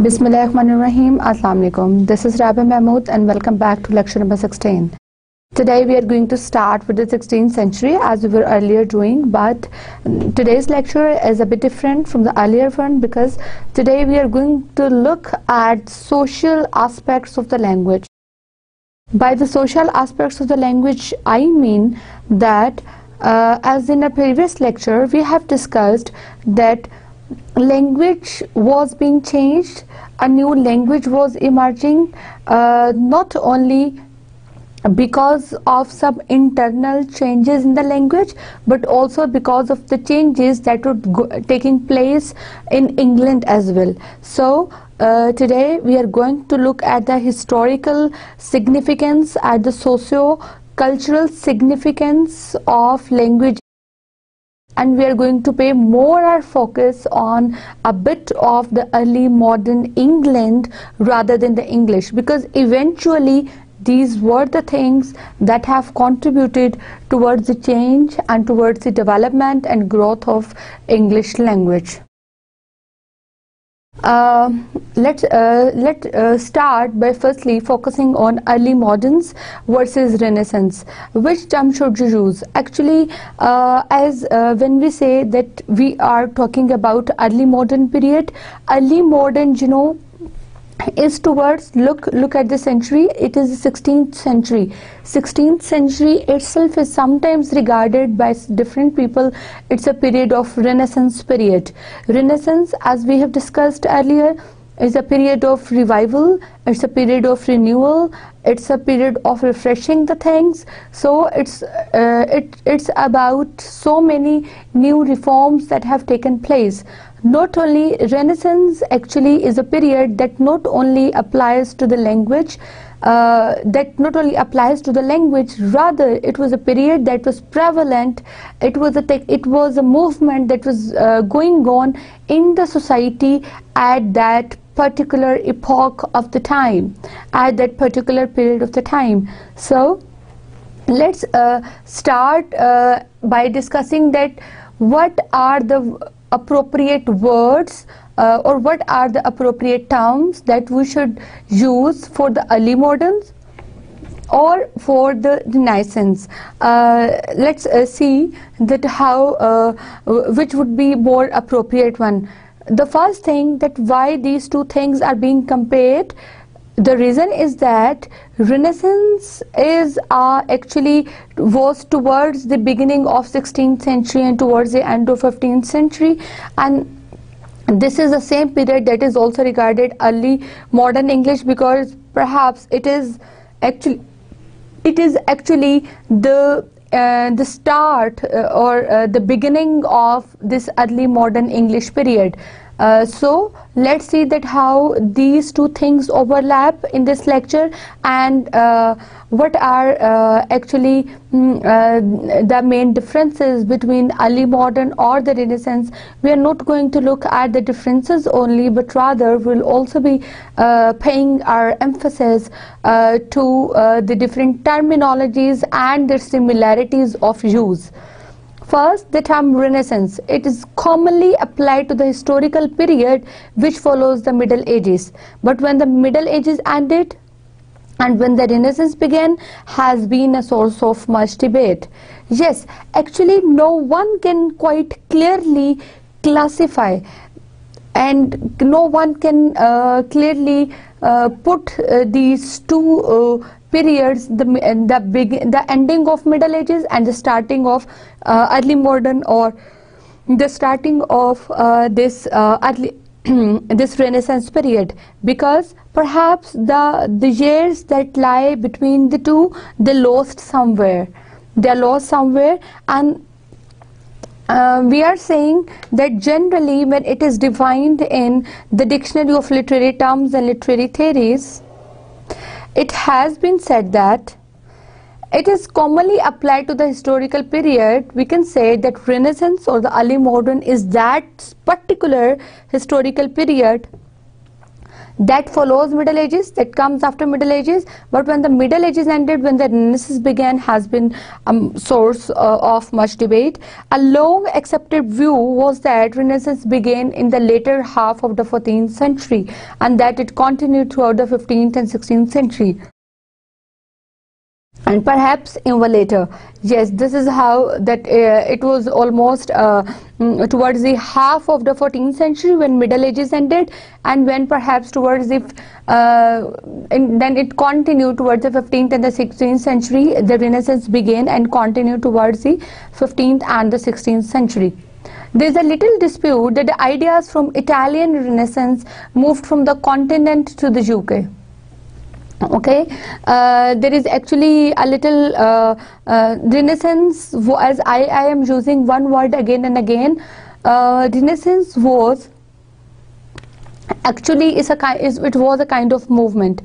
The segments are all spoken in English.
Bismillahirrahmanirrahim. Assalamu alaikum. This is Rabia Mahmood and welcome back to lecture number 16. Today we are going to start with the 16th century as we were earlier doing, but today's lecture is a bit different from the earlier one because today we are going to look at social aspects of the language. By the social aspects of the language, I mean that as in a previous lecture we have discussed that language was being changed, a new language was emerging, not only because of some internal changes in the language but also because of the changes that were taking place in England as well. So today we are going to look at the historical significance, at the socio-cultural significance of language, and we are going to pay more our focus on a bit of the early modern England rather than the English, because eventually these were the things that have contributed towards the change and towards the development and growth of English language. Let's start by firstly focusing on early moderns versus Renaissance. Which term should you use? Actually, when we say that we are talking about early modern period, early modern, you know, is towards, look at the century, it is the 16th century. 16th century itself is sometimes regarded by different people, it's a period of Renaissance period. Renaissance, as we have discussed earlier, is a period of revival, it's a period of renewal, it's a period of refreshing the things. So it's about so many new reforms that have taken place. Not only Renaissance actually is a period that not only applies to the language, rather it was a period that was prevalent. It was a movement that was going on in the society at that particular epoch of the time, at that particular period of the time. So let's start by discussing that what are the appropriate words or what are the appropriate terms that we should use for the early moderns or for the Renaissance. Let's see that how which would be more appropriate one. The first thing, that why these two things are being compared, the reason is that Renaissance is actually was towards the beginning of 16th century and towards the end of 15th century, and this is the same period that is also regarded early modern English, because perhaps it is actually the start or the beginning of this early modern English period. So let's see that how these two things overlap in this lecture, and what are actually the main differences between early modern or the Renaissance. We are not going to look at the differences only, but rather we'll also be paying our emphasis to the different terminologies and their similarities of use. First, the term Renaissance. It is commonly applied to the historical period which follows the Middle Ages. But when the Middle Ages ended and when the Renaissance began, has been a source of much debate. Yes, actually no one can quite clearly classify, and no one can clearly put these two periods, the ending of Middle Ages and the starting of early modern, or the starting of this Renaissance period, because perhaps the years that lie between the two, they are lost somewhere, and we are saying that generally when it is defined in the Dictionary of Literary Terms and Literary Theories, it has been said that it is commonly applied to the historical period. We can say that Renaissance or the early modern is that particular historical period that follows Middle Ages, that comes after Middle Ages. But when the Middle Ages ended, when the Renaissance began, has been a source of much debate. A long accepted view was that Renaissance began in the later half of the 14th century and that it continued throughout the 15th and 16th century, and perhaps even later. Yes, this is how that it was almost towards the half of the 14th century when Middle Ages ended, and when perhaps towards the and then it continued towards the 15th and the 16th century. The Renaissance began and continued towards the 15th and the 16th century. There is a little dispute that the ideas from Italian Renaissance moved from the continent to the UK. Okay, there is actually a little Renaissance, as I am using one word again and again. Renaissance was actually it was a kind of movement.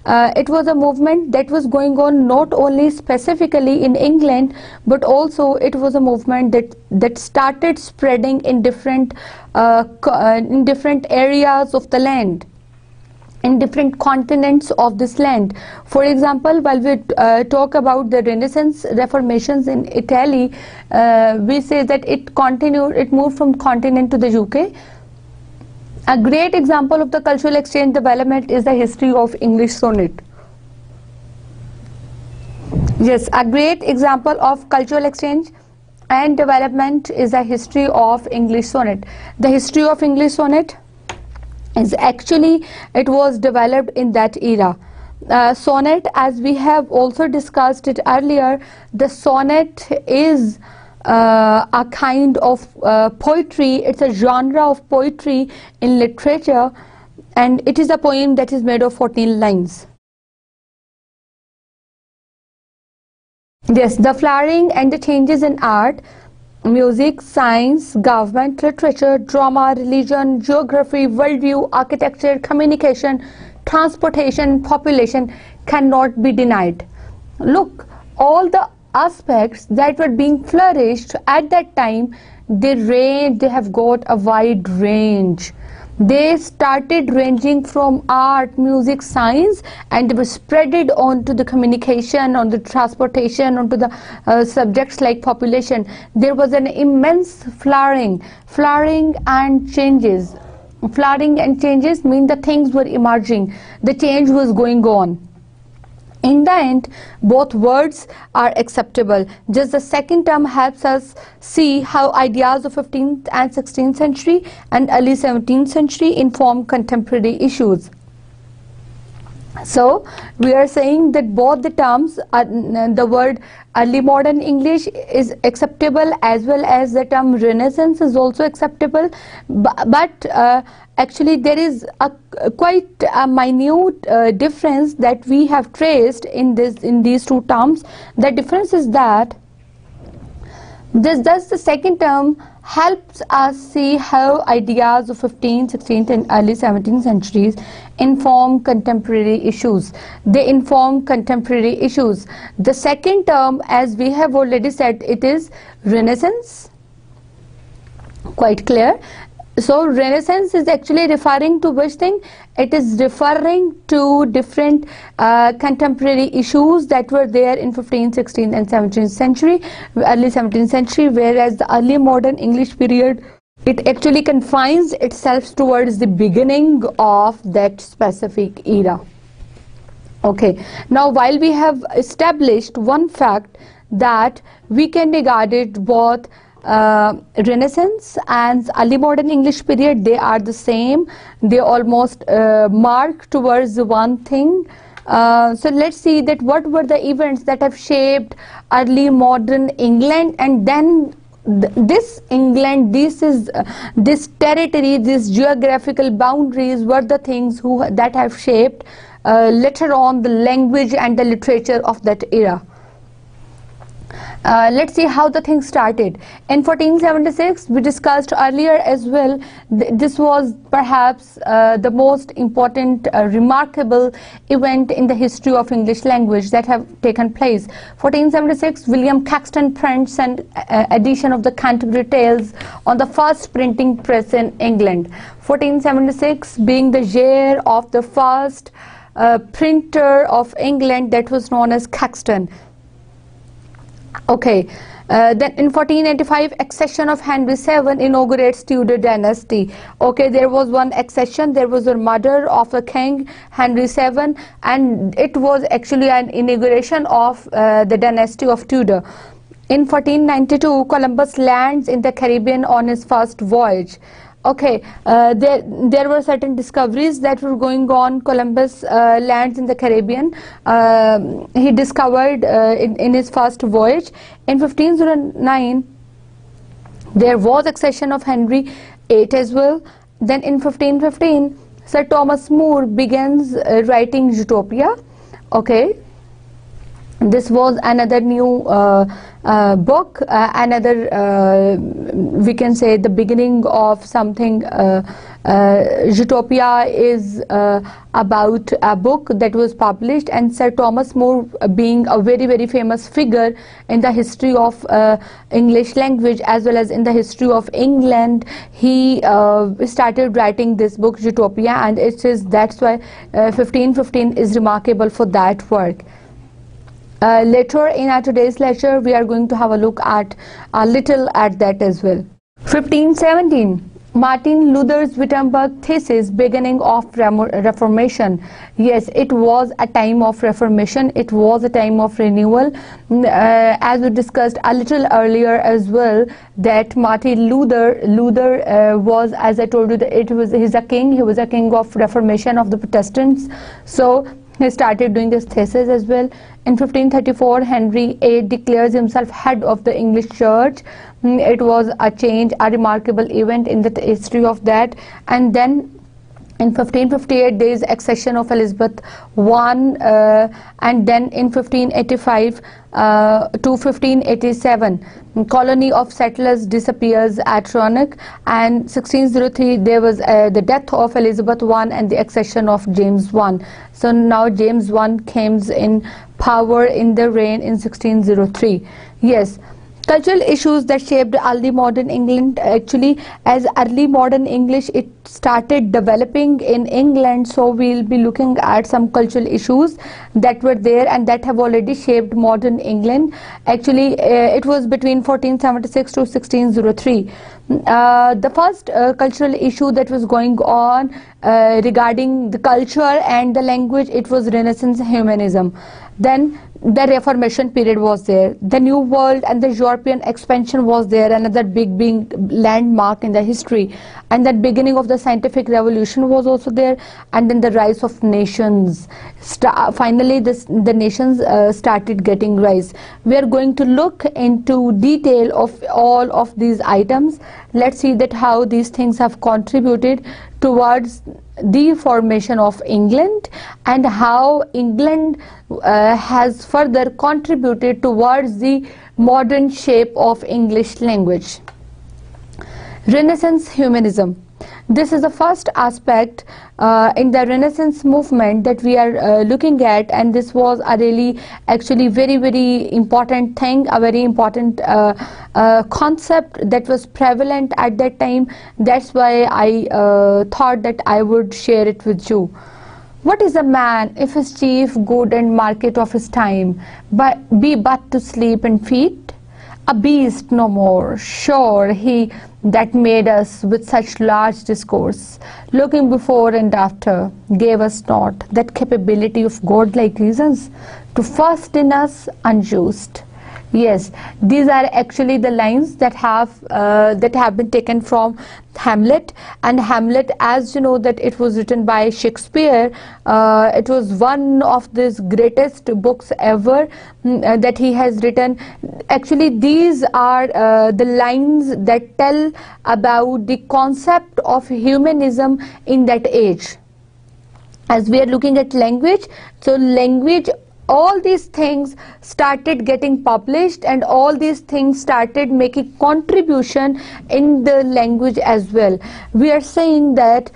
It was a movement that was going on not only specifically in England, but also it was a movement that started spreading in different areas of the land, in different continents of this land. For example, while we talk about the Renaissance Reformations in Italy, we say that it moved from continent to the UK. A great example of the cultural exchange development is the history of English sonnet. Yes, a great example of cultural exchange and development is the history of English sonnet. The history of English sonnet is actually, it was developed in that era. Sonnet, as we have also discussed it earlier, the sonnet is a kind of poetry. It's a genre of poetry in literature, and it is a poem that is made of 14 lines. Yes, the flowering and the changes in art, music, science, government, literature, drama, religion, geography, worldview, architecture, communication, transportation, population cannot be denied. Look, all the aspects that were being flourished at that time, they have got a wide range. They started ranging from art, music, science, and they were spreaded onto the communication, on the transportation, onto the subjects like population. There was an immense flowering and changes. Flowering and changes mean the things were emerging, the change was going on. In the end, both words are acceptable. Just the second term helps us see how ideas of 15th and 16th century and early 17th century inform contemporary issues. So we are saying that both the terms, the word early modern English is acceptable, as well as the term Renaissance is also acceptable, but actually there is quite a minute difference that we have traced in these two terms. The difference is that thus the second term helps us see how ideas of 15th, 16th and early 17th centuries inform contemporary issues. They inform contemporary issues. The second term, as we have already said, it is Renaissance. Quite clear. So Renaissance is actually referring to which thing? It is referring to different contemporary issues that were there in 15th, 16th and 17th century, early 17th century, whereas the early modern English period, it actually confines itself towards the beginning of that specific era. Okay, now while we have established one fact that we can regard it both Renaissance and early modern English period, they are the same, they almost mark towards the one thing. So let's see that what were the events that have shaped early modern England, and then this England, this territory, these geographical boundaries were the things that have shaped later on the language and the literature of that era. Let's see how the thing started. In 1476, we discussed earlier as well, this was perhaps the most important, remarkable event in the history of English language that have taken place. 1476, William Caxton prints an edition of the Canterbury Tales on the first printing press in England. 1476 being the year of the first printer of England, that was known as Caxton. Okay, then in 1485, accession of Henry VII inaugurates Tudor dynasty. Okay, there was one accession, there was a murder of the king Henry VII, and it was actually an inauguration of the dynasty of Tudor. In 1492, Columbus lands in the Caribbean on his first voyage. Okay, there were certain discoveries that were going on. Columbus lands in the Caribbean. He discovered in his first voyage. In 1509, there was accession of Henry VIII as well. Then in 1515, Sir Thomas More begins writing Utopia. Okay, this was another new book, another we can say the beginning of something. Utopia is about a book that was published, and Sir Thomas More, being a very famous figure in the history of English language as well as in the history of England, he started writing this book Utopia, and that's why 1515 is remarkable for that work. Later in our today's lecture, we are going to have a look at a little at that as well. 1517, Martin Luther's Wittenberg thesis, beginning of Reformation. Yes, it was a time of Reformation. It was a time of renewal. As we discussed a little earlier as well, that Martin Luther was, as I told you, that he's a king. He was a king of Reformation of the Protestants. So he started doing this thesis as well. In 1534, Henry VIII declares himself head of the English Church. It was a change, a remarkable event in the history of that. And then in 1558, there is accession of Elizabeth I, and then in 1585 to 1587, colony of settlers disappears at Roanoke, and 1603 there was the death of Elizabeth I and the accession of James I. So now James I comes in power in the reign in 1603. Yes. Cultural issues that shaped early modern England. Actually, as early modern English, it started developing in England, so we'll be looking at some cultural issues that were there and that have already shaped modern England. Actually, it was between 1476 to 1603. The first cultural issue that was going on regarding the culture and the language, it was Renaissance humanism. Then the Reformation period was there. The New World and the European expansion was there, another big landmark in the history. And the beginning of the scientific revolution was also there. And then the rise of nations. Finally, the nations started getting rise. We are going to look into detail of all of these items. Let's see that how these things have contributed towards the formation of England, and how England has further contributed towards the modern shape of English language. Renaissance humanism. This is the first aspect in the Renaissance movement that we are looking at, and this was a really actually very important thing, a very important concept that was prevalent at that time. That's why I thought that I would share it with you. What is a man if his chief good and market of his time be but to sleep and feed? A beast no more, sure, he that made us with such large discourse, looking before and after, gave us not that capability of godlike reasons to first in us unused. Yes, these are actually the lines that have been taken from Hamlet. And Hamlet, as you know, that it was written by Shakespeare. It was one of the greatest books ever that he has written. Actually, these are the lines that tell about the concept of humanism in that age. As we are looking at language, so language all these things started getting published, and all these things started making contribution in the language as well. We are saying that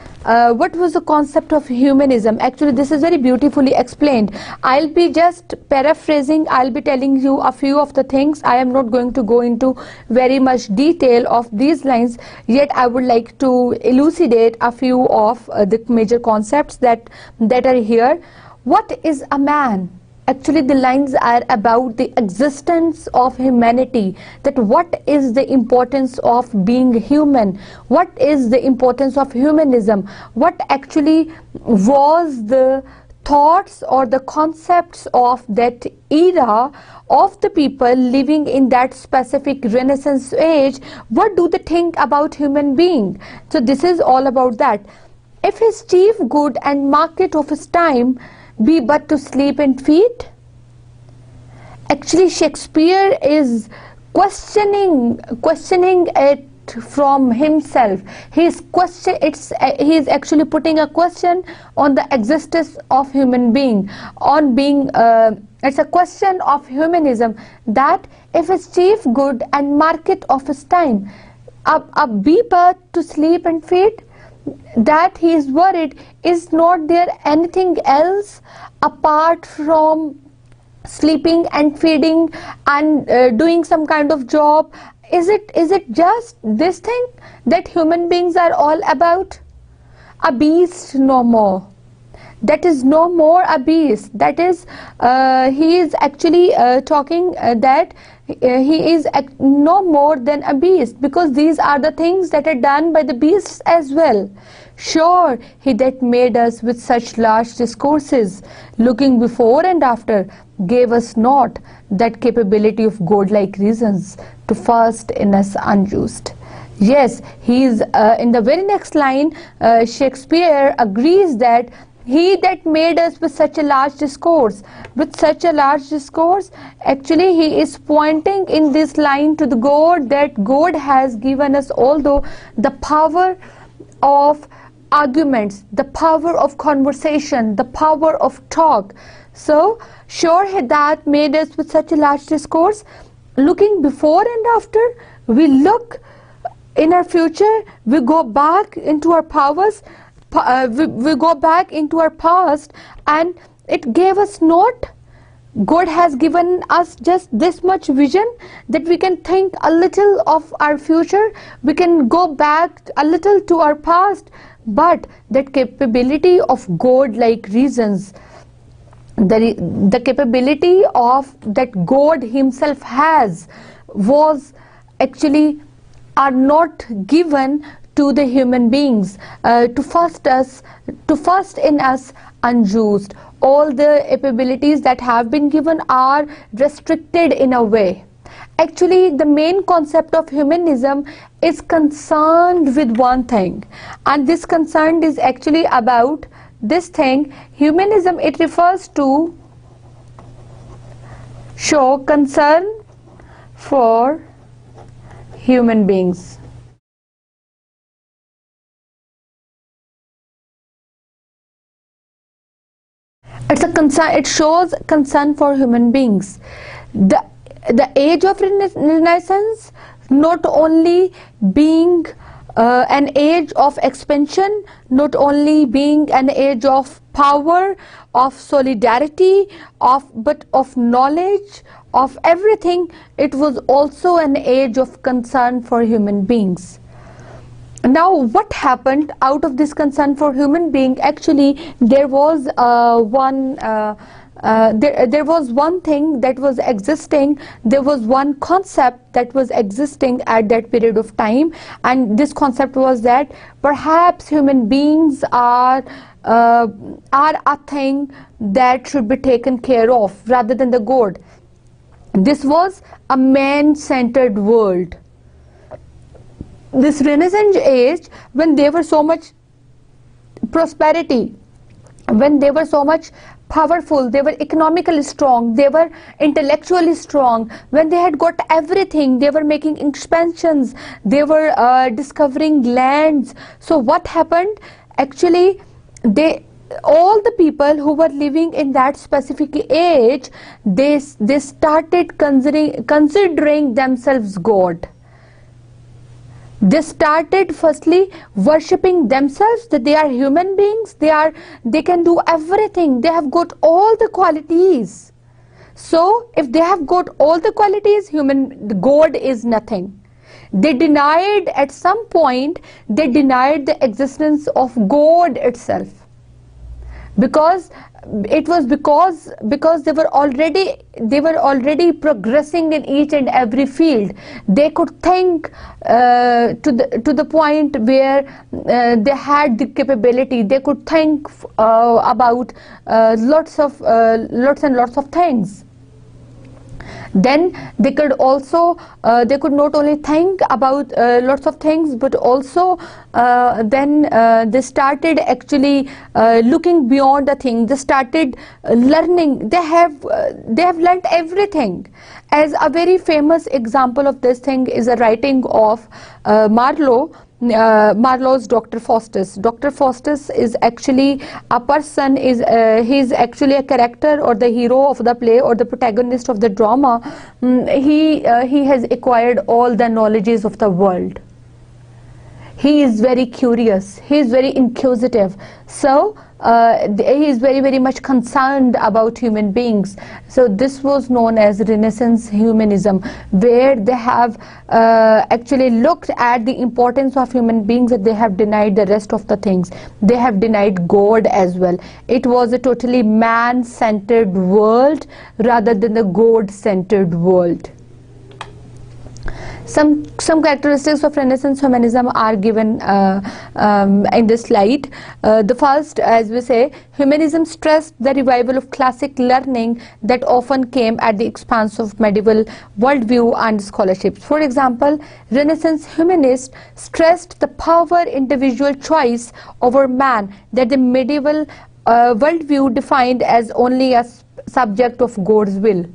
what was the concept of humanism? Actually, this is very beautifully explained. I'll be just paraphrasing, I'll be telling you a few of the things. I am not going to go into very much detail of these lines, yet I would like to elucidate a few of the major concepts that are here. What is a man? Actually, the lines are about the existence of humanity, that what is the importance of being human, what is the importance of humanism, what actually was the thoughts or the concepts of that era of the people living in that specific Renaissance age. What do they think about human being? So this is all about that. If his chief good and market of his time be but to sleep and feed. Actually, Shakespeare is questioning it from himself. He is actually putting a question on the existence of human being, on being. It's a question of humanism, that if his chief good and market of his time be but to sleep and feed, that he is worried, is not there anything else apart from sleeping and feeding and doing some kind of job? Is it just this thing that human beings are all about? A beast no more. That is no more a beast. That is, he is actually talking that he is no more than a beast, because these are the things that are done by the beasts as well. Sure, he that made us with such large discourses, looking before and after, gave us not that capability of godlike reasons to fast in us unused. Yes, he is in the very next line, Shakespeare agrees that he that made us with such a large discourse, actually he is pointing in this line to the God, that God has given us, although the power of arguments, the power of conversation, the power of talk. So sure, he that made us with such a large discourse, looking before and after, we look in our future, we go back into our powers, we go back into our past, and it gave us not. God has given us just this much vision that we can think a little of our future, we can go back a little to our past, but that capability of God-like reasons, the capability of that God himself has, was actually are not given to the human beings to fast in us unused. All the abilities that have been given are restricted in a way. Actually, the main concept of humanism is concerned with one thing, and this concern is actually about this thing. Humanism, it refers to show concern for human beings. It's a concern, it shows concern for human beings. The age of Renaissance not only being an age of expansion, not only being an age of power, of solidarity, but of knowledge, of everything, it was also an age of concern for human beings. Now, what happened out of this concern for human being? Actually, there was one thing that was existing. There was one concept that was existing at that period of time, and this concept was that perhaps human beings are a thing that should be taken care of rather than the God. This was a man-centered world. This Renaissance age, when there was so much prosperity, when they were so much powerful, they were economically strong, they were intellectually strong, when they had got everything, they were making expansions, they were discovering lands. So what happened? Actually, all the people who were living in that specific age, they started considering themselves God. They started firstly worshipping themselves, that they are human beings, they can do everything, they have got all the qualities. So if they have got all the qualities, God is nothing. They denied, at some point they denied the existence of God itself, because it was because they were already progressing in each and every field. They could think to the point where they had the capability. They could think about lots and lots of things. Then they could also they could not only think about lots of things, but also then they started actually looking beyond the thing. They started learning. They have learned everything. As a very famous example of this thing is a writing of Marlowe's Dr. Faustus. Dr. Faustus is actually a person, he's actually a character or the hero of the play or the protagonist of the drama. He has acquired all the knowledges of the world. He is very curious, he is very inquisitive, so he is very much concerned about human beings. So this was known as Renaissance humanism, where they have actually looked at the importance of human beings, that they have denied the rest of the things. They have denied God as well. It was a totally man-centered world rather than the God-centered world. Some characteristics of Renaissance humanism are given in this slide. The first, as we say, humanism stressed the revival of classic learning that often came at the expense of medieval worldview and scholarships. For example, Renaissance humanists stressed the power individual choice over man that the medieval worldview defined as only a subject of God's will.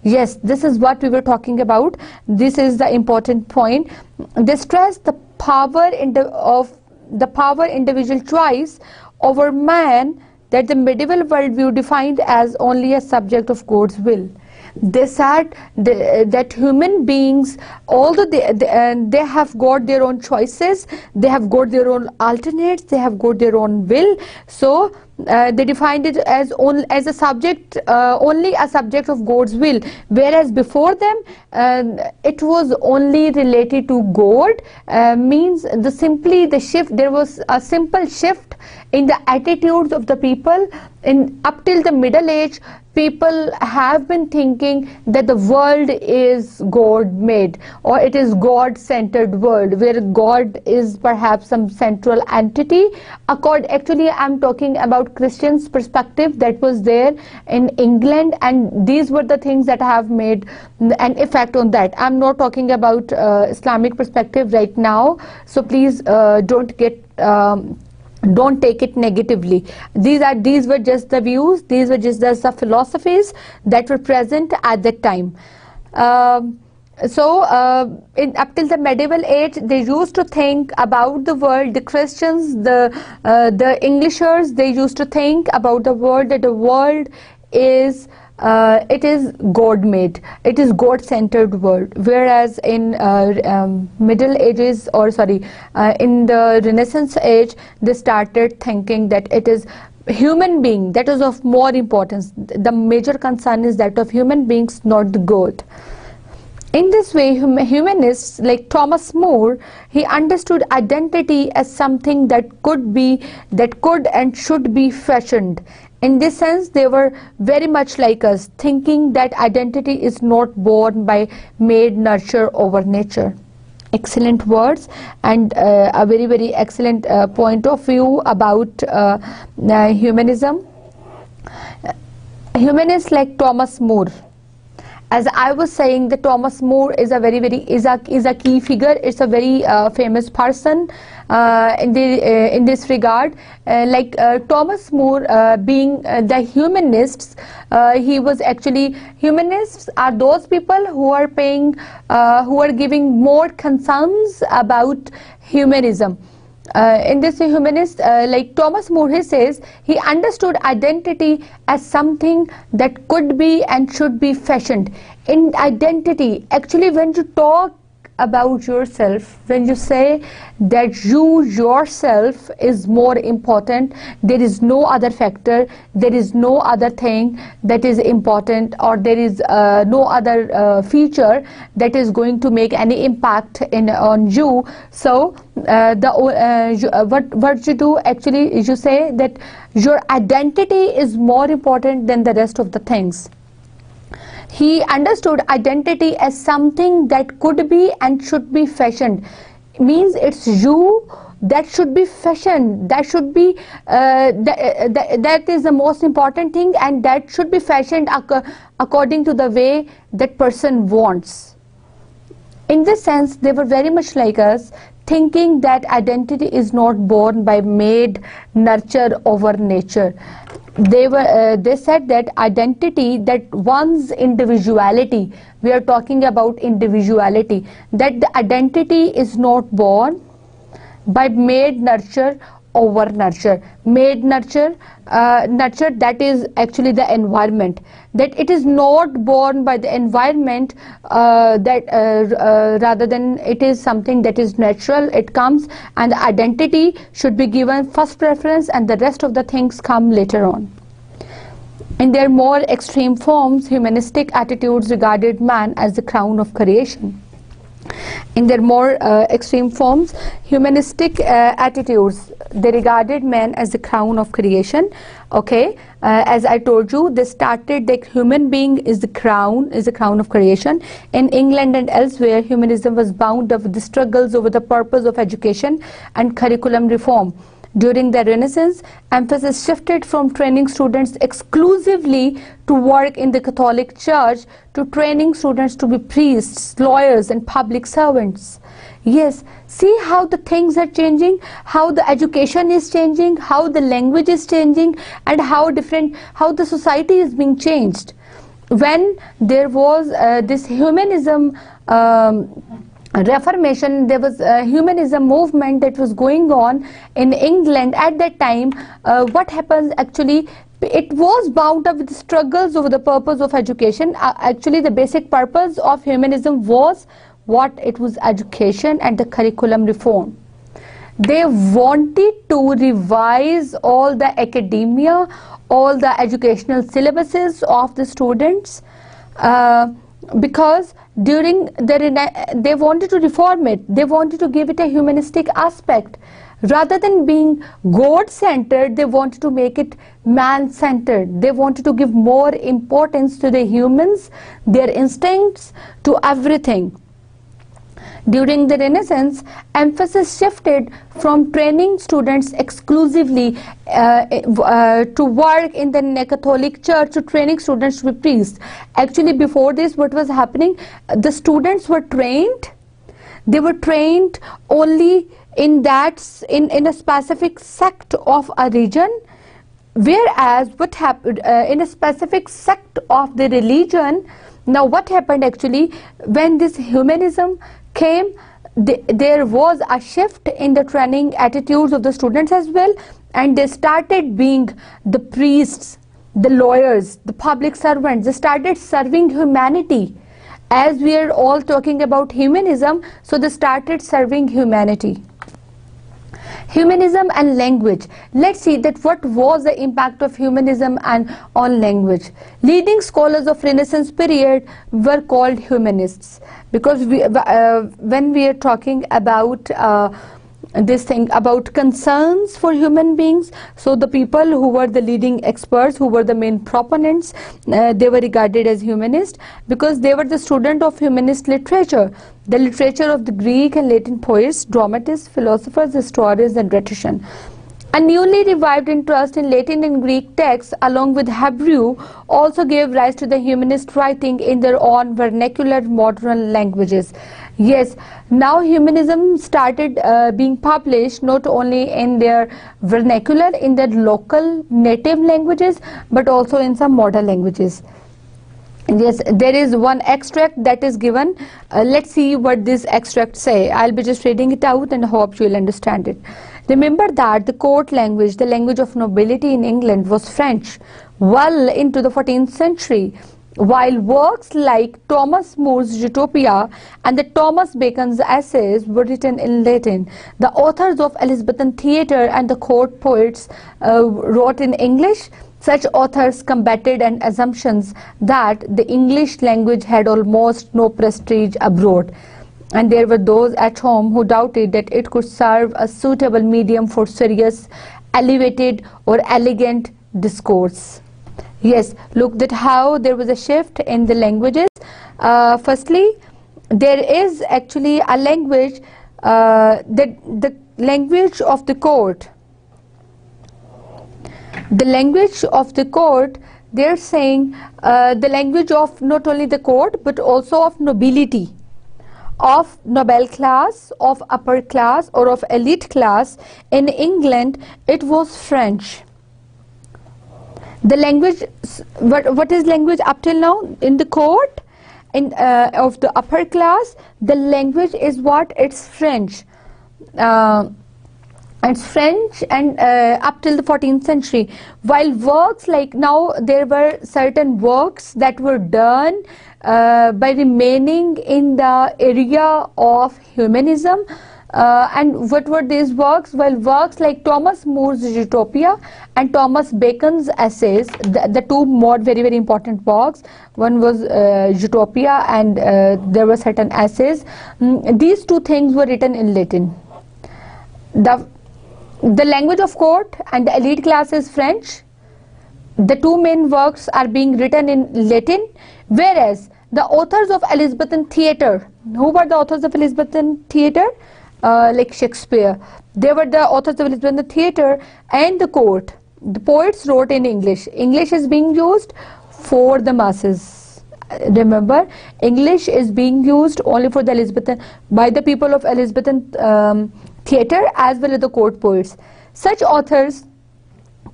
Yes, this is what we were talking about. This is the important point. They stress the power individual choice over man that the medieval worldview defined as only a subject of God's will. They said that human beings, although they have got their own choices, they have got their own alternates, they have got their own will, so they defined it as only a subject of God's will, whereas before them it was only related to God. Means there was a simple shift in the attitudes of the people. Up till the Middle Age, people have been thinking that the world is God made, or it is God-centered world, where God is perhaps some central entity. Actually, I'm talking about Christians' perspective that was there in England, and these were the things that have made an effect on that. I'm not talking about Islamic perspective right now, so please don't take it negatively. These were just the views, these were just the philosophies that were present at that time. Up till the medieval age, they used to think about the world. The Christians, the Englishers, they used to think about the world, that the world is it is God-made, it is God-centered world. Whereas in Middle Ages, in the Renaissance age, they started thinking that it is human being that is of more importance. The major concern is that of human beings, not the God. In this way, humanists like Thomas More, he understood identity as something that could and should be fashioned. In this sense, they were very much like us, thinking that identity is not born by made nurture over nature. Excellent words, and a very excellent point of view about humanism. Humanists like Thomas More. As I was saying, that Thomas More is a is a key figure. It's a very famous person in this regard. Thomas More, being the humanists, he was actually, humanists are those people who are giving more concerns about humanism. In this humanist, like Thomas More, he says he understood identity as something that could be and should be fashioned. In identity, actually, when you talk about yourself, when you say that you yourself is more important, there is no other factor, there is no other thing that is important, or there is no other feature that is going to make any impact on you. So what you do actually is you say that your identity is more important than the rest of the things. He understood identity as something that could be and should be fashioned. Means it's you that should be fashioned, that should be that is the most important thing, and that should be fashioned according to the way that person wants. In this sense, they were very much like us, thinking that identity is not born by made nurture over nature. They said that identity, that one's individuality, we are talking about individuality, that the identity is not born by made nurture over nurture. Made nurture, nurture, that is actually the environment, that it is not born by the environment, rather than it is something that is natural, it comes, and the identity should be given first preference and the rest of the things come later on. In their more extreme forms, humanistic attitudes regarded man as the crown of creation. In their more extreme forms, humanistic attitudes, they regarded man as the crown of creation. Okay, as I told you, they started that human being is the crown of creation. In England and elsewhere, humanism was bound up with the struggles over the purpose of education and curriculum reform. During the Renaissance, emphasis shifted from training students exclusively to work in the Catholic Church to training students to be priests, lawyers, and public servants. Yes, see how the things are changing, how the education is changing, how the language is changing, and how the society is being changed. When there was this humanism Reformation, there was a humanism movement that was going on in England at that time. What happens actually, it was bound up with struggles over the purpose of education. Actually, the basic purpose of humanism was what? It was education and the curriculum reform. They wanted to revise all the academia, all the educational syllabuses of the students, because during they wanted to reform it. They wanted to give it a humanistic aspect. Rather than being God-centered, they wanted to make it man-centered. They wanted to give more importance to the humans, their instincts, to everything. During the Renaissance, emphasis shifted from training students exclusively to work in the Catholic Church to training students to be priests. Actually, before this, what was happening? The students were trained. They were trained only in a specific sect of a region. Whereas what happened in a specific sect of the religion? Now, what happened actually when this humanism came, there was a shift in the training attitudes of the students as well, and they started being the priests, the lawyers, the public servants. They started serving humanity. As we are all talking about humanism, so they started serving humanity. Humanism and language. Let's see that what was the impact of humanism and on language. Leading scholars of Renaissance period were called humanists, because when we are talking about this thing about concerns for human beings, so the people who were the leading experts, who were the main proponents, they were regarded as humanists because they were the student of humanist literature, the literature of the Greek and Latin poets, dramatists, philosophers, historians, and rhetoricians. A newly revived interest in Latin and Greek texts along with Hebrew also gave rise to the humanist writing in their own vernacular modern languages. Yes, now humanism started being published not only in their vernacular, in their local native languages, but also in some modern languages. Yes, there is one extract that is given. Let's see what this extract say. I'll be just reading it out and hope you will understand it. Remember that the court language, the language of nobility in England, was French well into the 14th century, while works like Thomas More's Utopia and the Thomas Bacon's essays were written in Latin. The authors of Elizabethan theatre and the court poets wrote in English. Such authors combated an assumptions that the English language had almost no prestige abroad, and there were those at home who doubted that it could serve a suitable medium for serious, elevated or elegant discourse. Yes, look at how there was a shift in the languages. Firstly, there is actually a language, the language of the court. The language of the court, they're saying the language of not only the court but also of nobility, of noble class, of upper class or of elite class. In England, it was French. The language, what is language up till now in the court, in of the upper class? The language is what? It's French. It's French, and up till the 14th century. While works like now, there were certain works that were done by remaining in the area of humanism. And what were these works? Well, works like Thomas More's Utopia and Thomas Bacon's essays, the two more very important works. One was Utopia, and there were certain essays. These two things were written in Latin. The language of court and the elite class is French. The two main works are being written in Latin, whereas the authors of Elizabethan theatre, who were the authors of Elizabethan theatre? Like Shakespeare, they were the authors of Elizabethan theatre and the court. The poets wrote in English. English is being used for the masses. Remember, English is being used only for the Elizabethan, by the people of Elizabethan theatre as well as the court poets. Such authors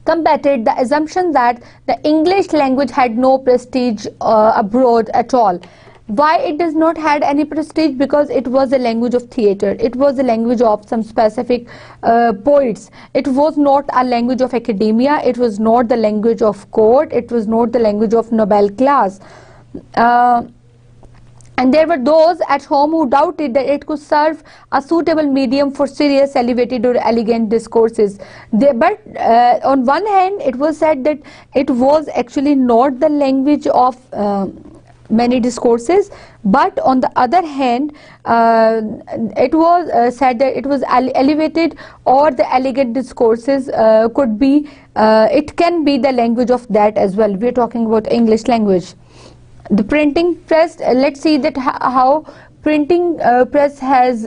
combated the assumption that the English language had no prestige abroad at all. Why it does not had any prestige? Because it was a language of theatre. It was a language of some specific poets. It was not a language of academia. It was not the language of court. It was not the language of noble class. And there were those at home who doubted that it could serve a suitable medium for serious, elevated or elegant discourses. But on one hand, it was said that it was actually not the language of many discourses, but on the other hand, it was said that it was elevated or the elegant discourses could be, it can be the language of that as well. We are talking about English language. The printing press, let's see that how printing press has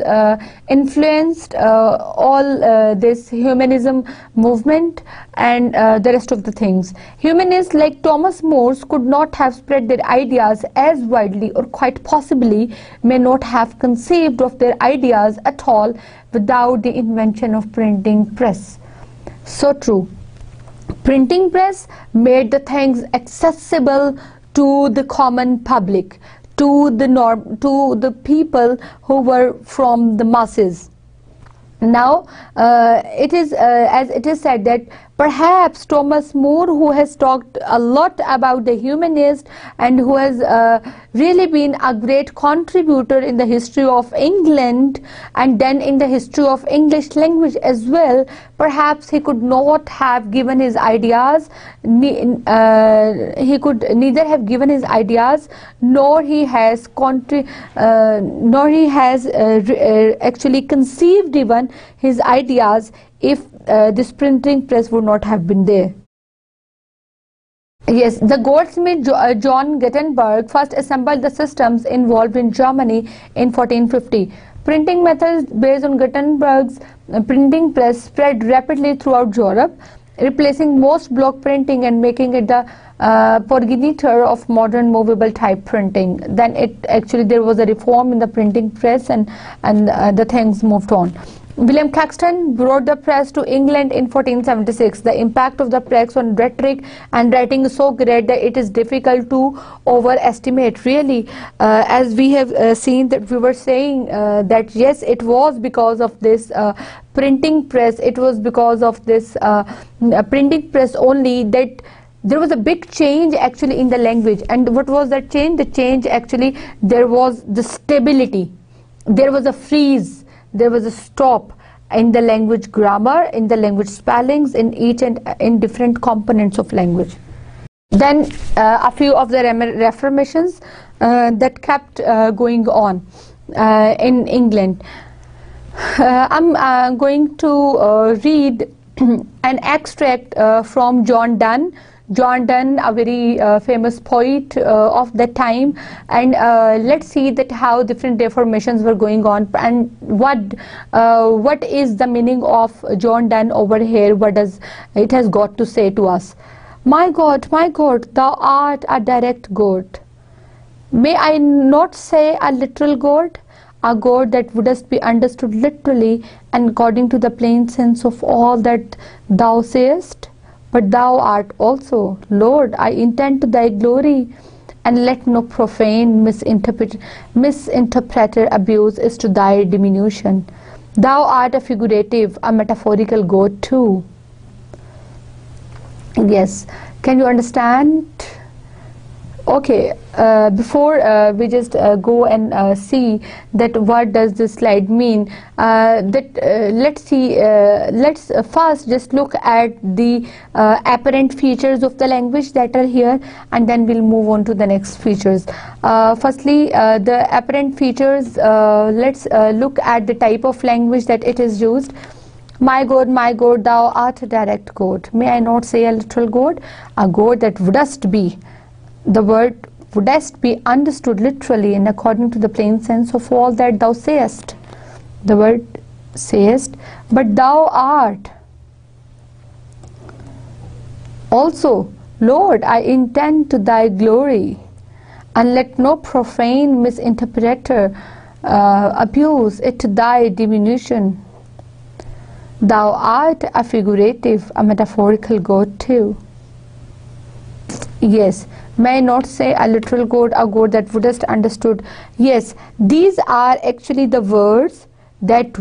influenced all this humanism movement and the rest of the things. Humanists like Thomas More could not have spread their ideas as widely, or quite possibly may not have conceived of their ideas at all without the invention of printing press. So true. Printing press made the things accessible to the common public, to the people who were from the masses. Now it is as it is said that perhaps Thomas More, who has talked a lot about the humanist and who has really been a great contributor in the history of England and then in the history of English language as well, perhaps he could not have given his ideas, he could neither have given his ideas nor he has actually conceived even his ideas if this printing press would not have been there. Yes, the goldsmith John Gutenberg first assembled the systems involved in Germany in 1450. Printing methods based on Gutenberg's printing press spread rapidly throughout Europe, replacing most block printing and making it the progenitor of modern movable type printing. Then there was a reform in the printing press, and the things moved on. William Caxton brought the press to England in 1476. The impact of the press on rhetoric and writing is so great that it is difficult to overestimate. Really, as we have seen that we were saying that yes, it was because of this printing press, it was because of this printing press only that there was a big change actually in the language. And what was that change? The change actually, there was the stability, there was a freeze, there was a stop in the language grammar, in the language spellings, in each and in different components of language. Then a few of the reformations that kept going on in England. I'm going to read an extract from John Donne. John Donne, a very famous poet of that time, and let's see that how different reformations were going on, and what is the meaning of John Donne over here, what does it has got to say to us. My God, thou art a direct God. May I not say a literal God, a God that wouldst be understood literally and according to the plain sense of all that thou sayest? But thou art also, Lord, I intend to thy glory, and let no profane misinterpreter abuse is to thy diminution. Thou art a figurative, a metaphorical God too. Yes, can you understand? Okay, before we just go and see that what does this slide mean, let's first just look at the apparent features of the language that are here, and then we'll move on to the next features. Firstly, the apparent features, let's look at the type of language that it is used. My God, thou art a direct God. May I not say a literal God, a God that wouldst be. The word wouldst be understood literally and according to the plain sense of all that thou sayest. The word sayest, but thou art also, Lord, I intend to thy glory, and let no profane misinterpreter abuse it to thy diminution. Thou art a figurative, a metaphorical God too. Yes, may I not say a literal God, a God that wouldst understood. Yes, these are actually the words that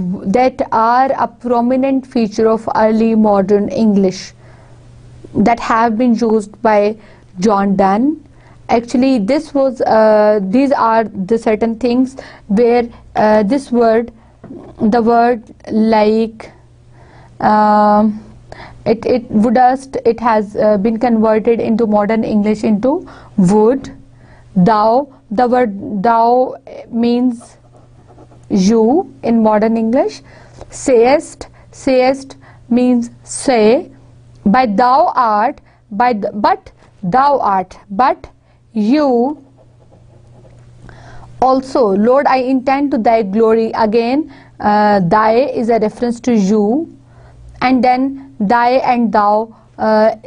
are a prominent feature of early modern English that have been used by John Donne. Actually, this was these are the certain things where this word, the word like it has been converted into modern English into would. Thou, the word thou means you in modern English. Sayest means say. By thou art, but thou art, but you also, Lord, I intend to thy glory. Again, thy is a reference to you, and then thy and thou,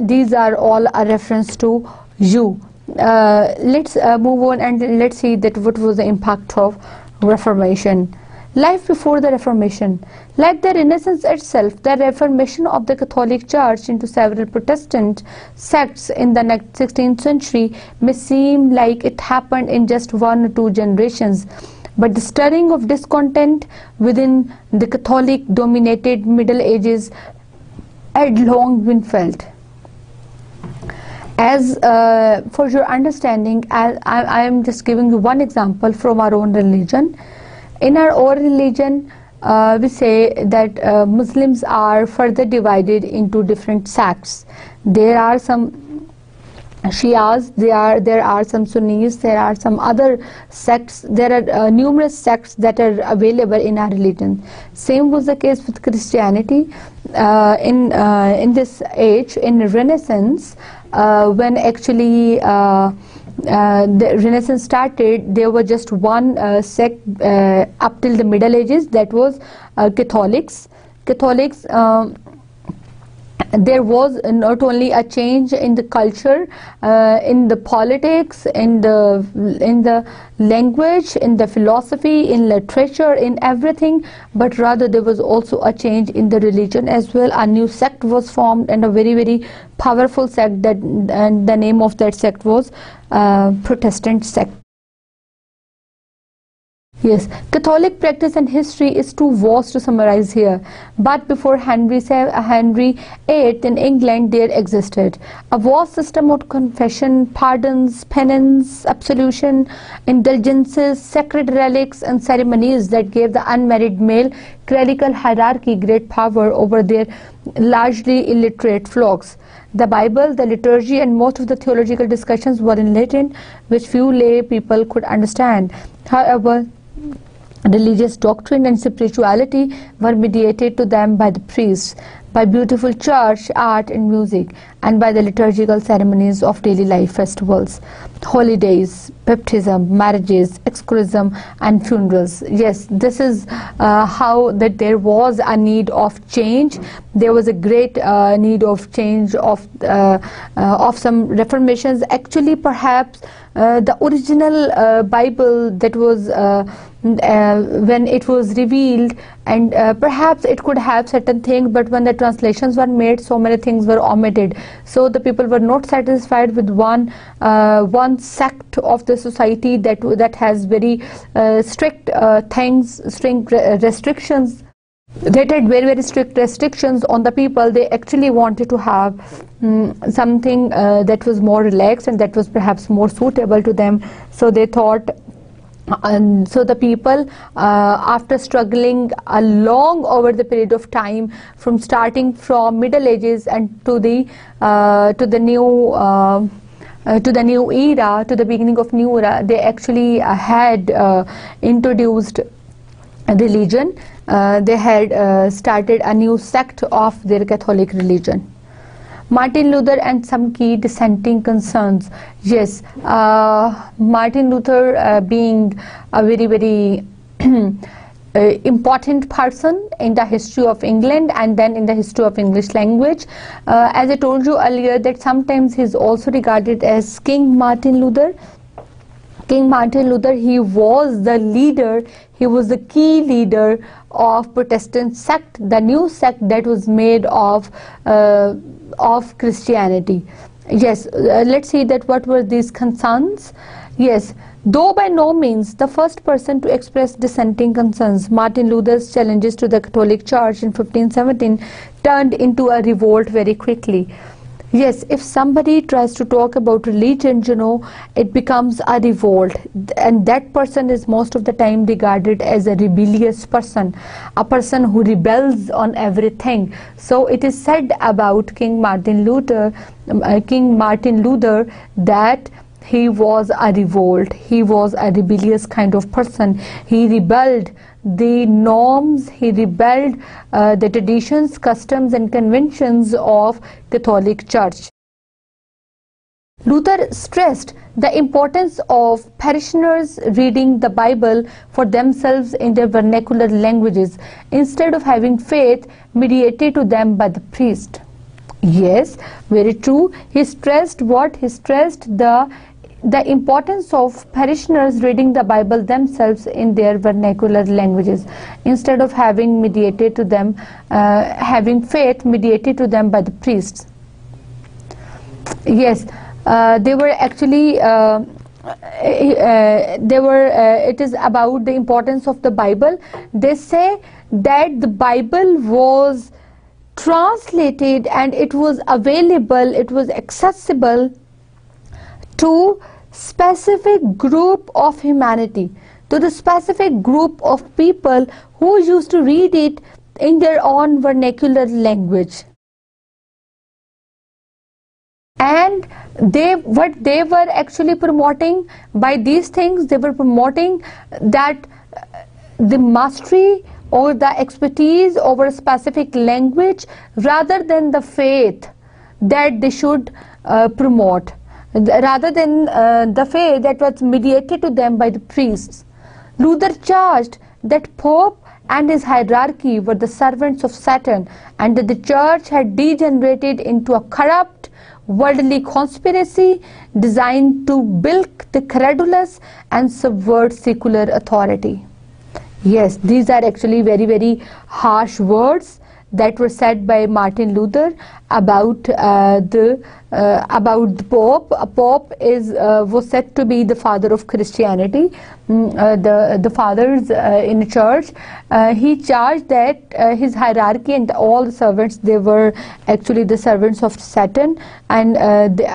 these are all a reference to you. Let's move on and let's see that what was the impact of Reformation. Life before the Reformation. Like the Renaissance itself, the Reformation of the Catholic Church into several Protestant sects in the 16th century may seem like it happened in just 1 or 2 generations, but the stirring of discontent within the Catholic-dominated Middle Ages had long been felt. As for your understanding, I am just giving you one example from our own religion. In our own religion, we say that Muslims are further divided into different sects. There are some Shias, there are some Sunnis, there are some other sects. There are numerous sects that are available in our religion. Same was the case with Christianity. In this age, in Renaissance, when actually the Renaissance started, there was just one sect up till the Middle Ages, that was Catholics. there was not only a change in the culture, in the politics, in the language, in the philosophy, in literature, in everything, but rather there was also a change in the religion as well. A new sect was formed, and a very, very powerful sect, that, and the name of that sect was Protestant sect. Yes, Catholic practice and history is too vast to summarize here, but before Henry VIII in England there existed a vast system of confession, pardons, penance, absolution, indulgences, sacred relics and ceremonies that gave the unmarried male clerical hierarchy great power over their largely illiterate flocks. The Bible, the liturgy and most of the theological discussions were in Latin, which few lay people could understand. However, religious doctrine and spirituality were mediated to them by the priests, by beautiful church, art and music, and by the liturgical ceremonies of daily life, festivals, holidays, baptism, marriages, exorcism and funerals. Yes, this is how that there was a need of change. There was a great need of change, of some reformations. Actually, perhaps the original Bible that was when it was revealed, and perhaps it could have certain things, but when the translations were made, so many things were omitted. So the people were not satisfied with one sect of the society that has very strict things, strict restrictions. That had very, very strict restrictions on the people. They actually wanted to have something that was more relaxed and that was perhaps more suitable to them. So they thought, and so the people, after struggling along over the period of time, from starting from Middle Ages and to the new era, to the beginning of new era, they actually had introduced religion. They had started a new sect of their Catholic religion. Martin Luther and some key dissenting concerns. Yes, Martin Luther being a very, very important person in the history of England and then in the history of English language. As I told you earlier, that sometimes he is also regarded as King Martin Luther. King Martin Luther, he was the leader, he was the key leader of Protestant sect, the new sect that was made of Christianity. Yes, let's see that what were these concerns. Yes, though by no means the first person to express dissenting concerns, Martin Luther's challenges to the Catholic Church in 1517 turned into a revolt very quickly. Yes, if somebody tries to talk about religion, you know, it becomes a revolt, and that person is most of the time regarded as a rebellious person, a person who rebels on everything. So it is said about King Martin Luther that he was a revolt, he was a rebellious kind of person. He rebelled the norms, he rebelled the traditions, customs and conventions of Catholic Church. Luther stressed the importance of parishioners reading the Bible for themselves in their vernacular languages instead of having faith mediated to them by the priest. Yes, very true. He stressed what? He stressed the importance of parishioners reading the Bible themselves in their vernacular languages instead of having mediated to them, having faith mediated to them by the priests. Yes, they were actually it is about the importance of the Bible. They say that the Bible was translated and it was available, it was accessible to specific group of humanity, to the specific group of people who used to read it in their own vernacular language. And what they were actually promoting by these things, they were promoting that the mastery or the expertise over a specific language rather than the faith that they should promote, rather than the faith that was mediated to them by the priests. Luther charged that Pope and his hierarchy were the servants of Satan, and that the church had degenerated into a corrupt worldly conspiracy designed to bilk the credulous and subvert secular authority. Yes, these are actually very, very harsh words that were said by Martin Luther about the Pope. A Pope was said to be the father of Christianity. The fathers in the church, he charged that his hierarchy and all the servants, they were actually the servants of Satan, and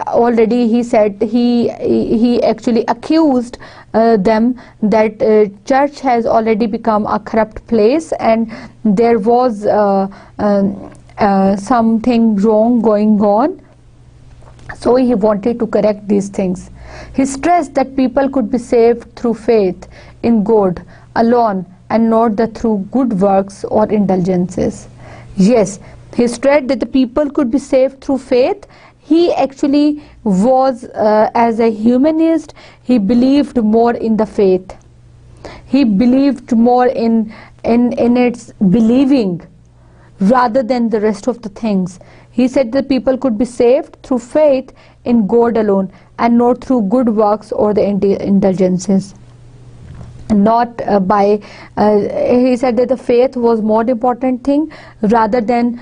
already he said he actually accused them that church has already become a corrupt place, and there was something wrong going on. So he wanted to correct these things. He stressed that people could be saved through faith in God alone and not through good works or indulgences. Yes, he stressed that the people could be saved through faith. He actually was, as a humanist, he believed more in the faith. He believed more in its believing rather than the rest of the things. He said that people could be saved through faith in God alone and not through good works or the indulgences. Not he said that the faith was more important thing rather than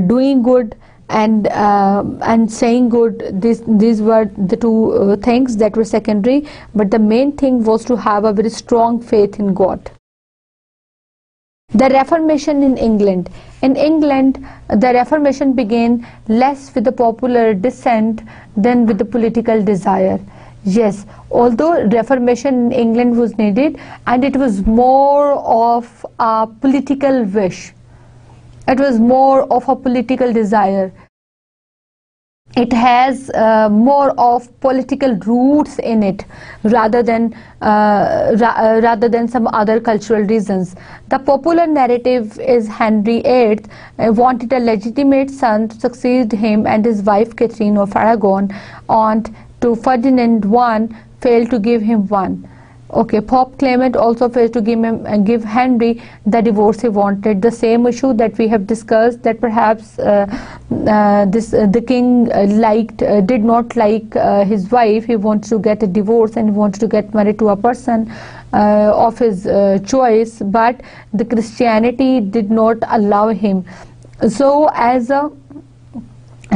doing good and saying good. These were the two things that were secondary, but the main thing was to have a very strong faith in God. The Reformation in England. In England, the Reformation began less with the popular dissent than with the political desire. Yes, although Reformation in England was needed, and it was more of a political wish. It was more of a political desire. It has more of political roots in it rather than some other cultural reasons. The popular narrative is Henry VIII wanted a legitimate son to succeed him, and his wife Catherine of Aragon, aunt to Ferdinand I, failed to give him one. Okay, Pope Clement also failed to give Henry the divorce he wanted. The same issue that we have discussed, that perhaps the king did not like his wife. He wants to get a divorce and he wants to get married to a person of his choice, but the Christianity did not allow him. So as a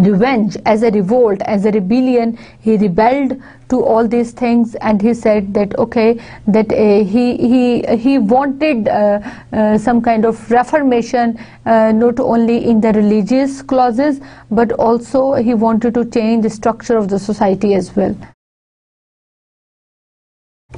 revenge, as a revolt, as a rebellion, he rebelled to all these things, and he said that okay, that he wanted some kind of reformation, not only in the religious clauses, but also he wanted to change the structure of the society as well.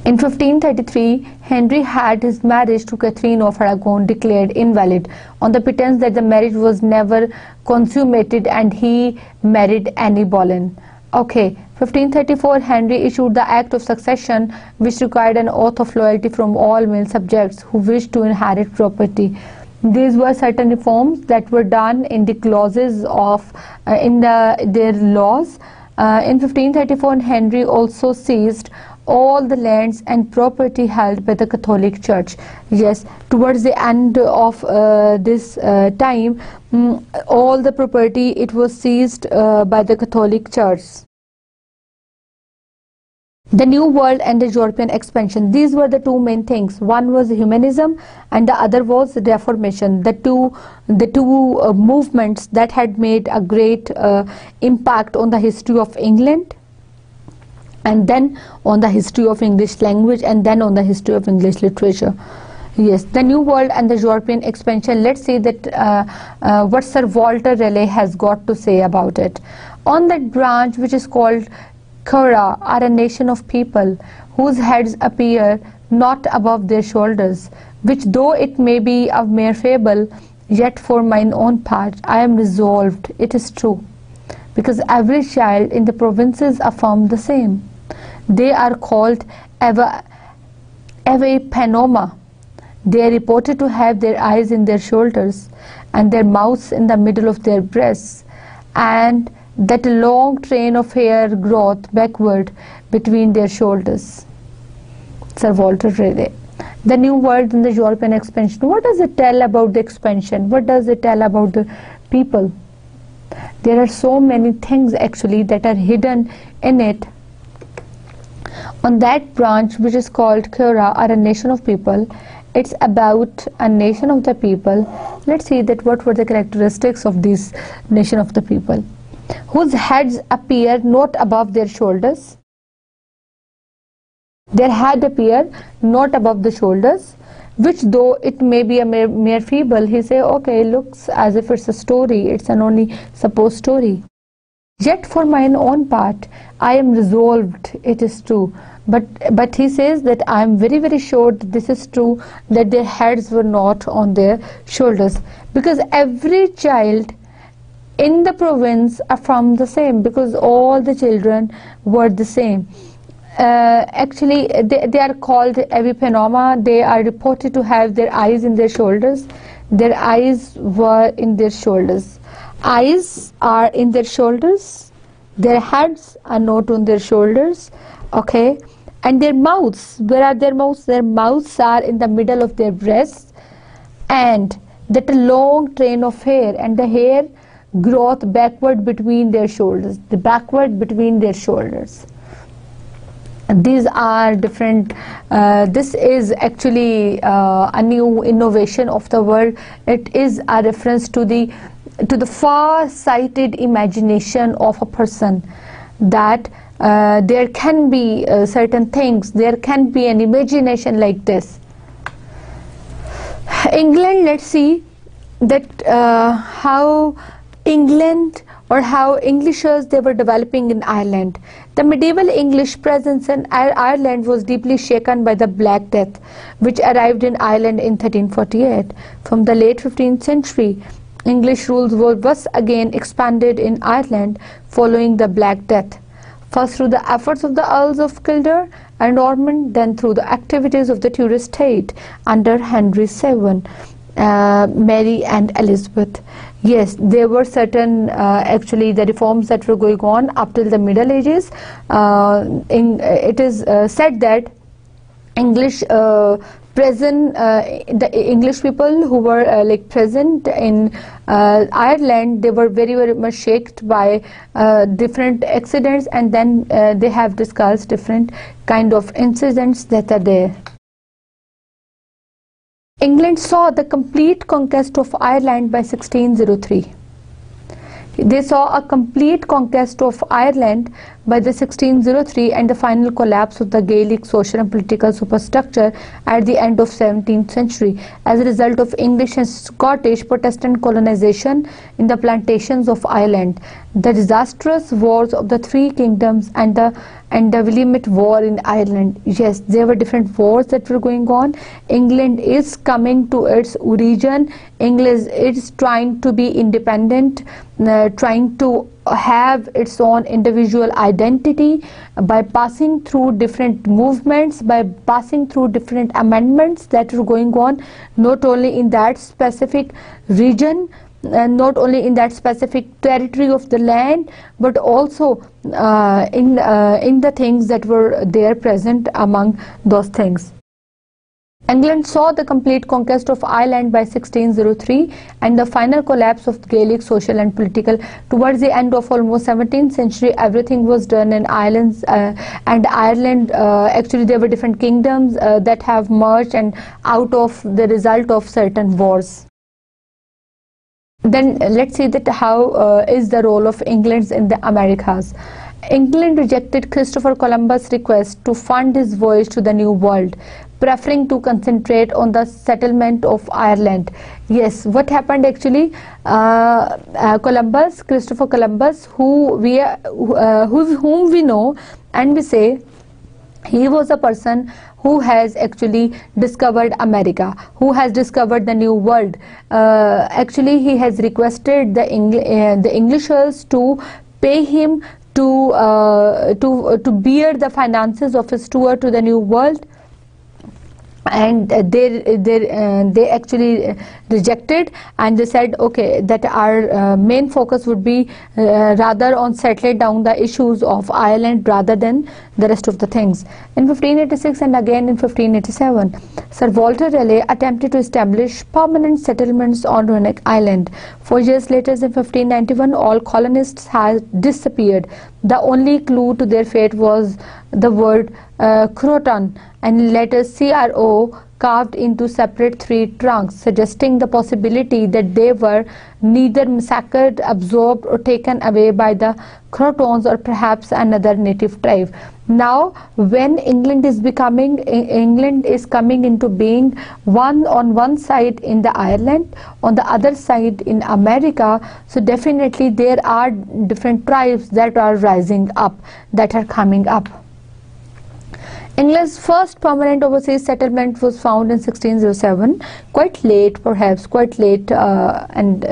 In 1533, Henry had his marriage to Catherine of Aragon declared invalid on the pretense that the marriage was never consummated, and he married Anne Boleyn. Okay, 1534, Henry issued the Act of Succession, which required an oath of loyalty from all male subjects who wished to inherit property. These were certain reforms that were done in the clauses of their laws. In 1534, Henry also seized all the lands and property held by the Catholic Church. Yes, towards the end of this time, all the property, it was seized by the Catholic Church. The New World and the European expansion. These were the two main things. One was humanism and the other was Reformation. The two movements that had made a great impact on the history of England, and then on the history of English language, and then on the history of English literature. Yes, the New World and the European expansion. Let's see that what Sir Walter Raleigh has got to say about it. On that branch which is called Cura are a nation of people whose heads appear not above their shoulders, which though it may be a mere fable, yet for mine own part I am resolved it is true, because every child in the provinces affirm the same. They are called Ave Panoma. They are reported to have their eyes in their shoulders, and their mouths in the middle of their breasts, and that a long train of hair growth backward between their shoulders. Sir Walter Raleigh. The New World and the European expansion. What does it tell about the expansion? What does it tell about the people? There are so many things actually that are hidden in it. On that branch which is called Kura, or a nation of people, it's about a nation of the people. Let's see that what were the characteristics of this nation of the people, whose heads appear not above their shoulders. Their head appear not above the shoulders, which though it may be a mere fable, he say, okay, looks as if it's a story, it's an only supposed story. Yet for mine own part, I am resolved, it is true. But he says that I am very, very sure that this is true, that their heads were not on their shoulders. Because every child in the province are from the same, because all the children were the same. Actually, they are called epipenoma. They are reported to have their eyes in their shoulders. Their eyes were in their shoulders. Eyes are in their shoulders. Their heads are not on their shoulders. Okay. And their mouths, where are their mouths? Their mouths are in the middle of their breasts, and that a long train of hair, and the hair growth backward between their shoulders, the backward between their shoulders. These are different. This is actually a new innovation of the world. It is a reference to the far-sighted imagination of a person, that there can be certain things, there can be an imagination like this. England, let's see that how England, or how Englishers they were developing in Ireland. The medieval English presence in Ireland was deeply shaken by the Black Death, which arrived in Ireland in 1348. From the late 15th century, English rules were once again expanded in Ireland following the Black Death. First through the efforts of the Earls of Kildare and Ormond, then through the activities of the Tudor state under Henry VII, Mary and Elizabeth. Yes, there were certain actually the reforms that were going on up till the Middle Ages. It is said that English the English people who were like present in Ireland, they were very, very much shaken by different accidents, and then they have discussed different kind of incidents that are there. England saw the complete conquest of Ireland by 1603. They saw a complete conquest of Ireland by the 1603 and the final collapse of the Gaelic social and political superstructure at the end of 17th century as a result of English and Scottish Protestant colonization in the plantations of Ireland. The disastrous wars of the Three Kingdoms and the Willamette War in Ireland. Yes, there were different wars that were going on. England is coming to its origin. England is trying to be independent, trying to have its own individual identity by passing through different movements, by passing through different amendments that were going on, not only in that specific region, not only in that specific territory of the land, but also in the things that were there present among those things. England saw the complete conquest of Ireland by 1603 and the final collapse of Gaelic social and political. Towards the end of almost 17th century, everything was done in Ireland, and Ireland, actually there were different kingdoms that have merged and out of the result of certain wars. Then let's see that how is the role of England in the Americas. England rejected Christopher Columbus' request to fund his voyage to the New World, preferring to concentrate on the settlement of Ireland. Yes, what happened actually? Christopher Columbus, whom we know and we say he was a person who has actually discovered America, who has discovered the New World. Actually, he has requested the Englishers to pay him to bear the finances of his tour to the New World. and they actually rejected, and they said, okay, that our main focus would be rather on settling down the issues of Ireland rather than the rest of the things. In 1586 and again in 1587, Sir Walter Raleigh attempted to establish permanent settlements on Runic Island. 4 years later, in 1591, all colonists had disappeared. The only clue to their fate was the word Croton and letters CRO carved into separate 3 trunks, suggesting the possibility that they were neither massacred, absorbed or taken away by the Crotons or perhaps another native tribe. Now when England is coming into being, one on one side in the Ireland, on the other side in America, so definitely there are different tribes that are rising up, that are coming up. England's first permanent overseas settlement was found in 1607, quite late, perhaps quite late, and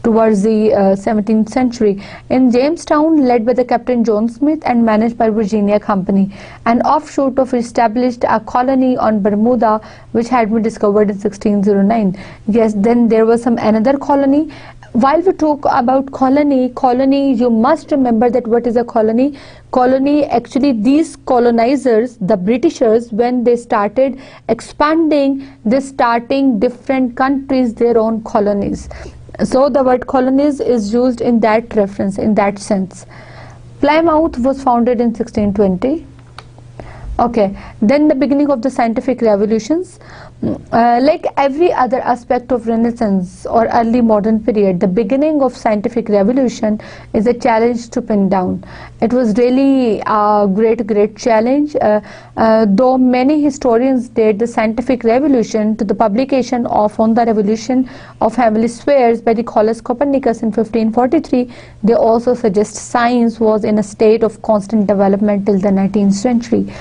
towards the 17th century, in Jamestown, led by the Captain John Smith and managed by Virginia Company, an offshoot of established a colony on Bermuda, which had been discovered in 1609. Yes, then there was another colony. While we talk about colony, you must remember that what is a colony? Colony, actually these colonizers, the Britishers, when they started expanding, they starting different countries their own colonies. So the word colonies is used in that reference, in that sense. Plymouth was founded in 1620. Okay, then the beginning of the scientific revolutions. Like every other aspect of Renaissance or early modern period, the beginning of scientific revolution is a challenge to pin down. It was really a great challenge, though many historians date the scientific revolution to the publication of On the Revolution of Heavenly Spheres by Nicolaus Copernicus in 1543. They also suggest science was in a state of constant development till the 19th century.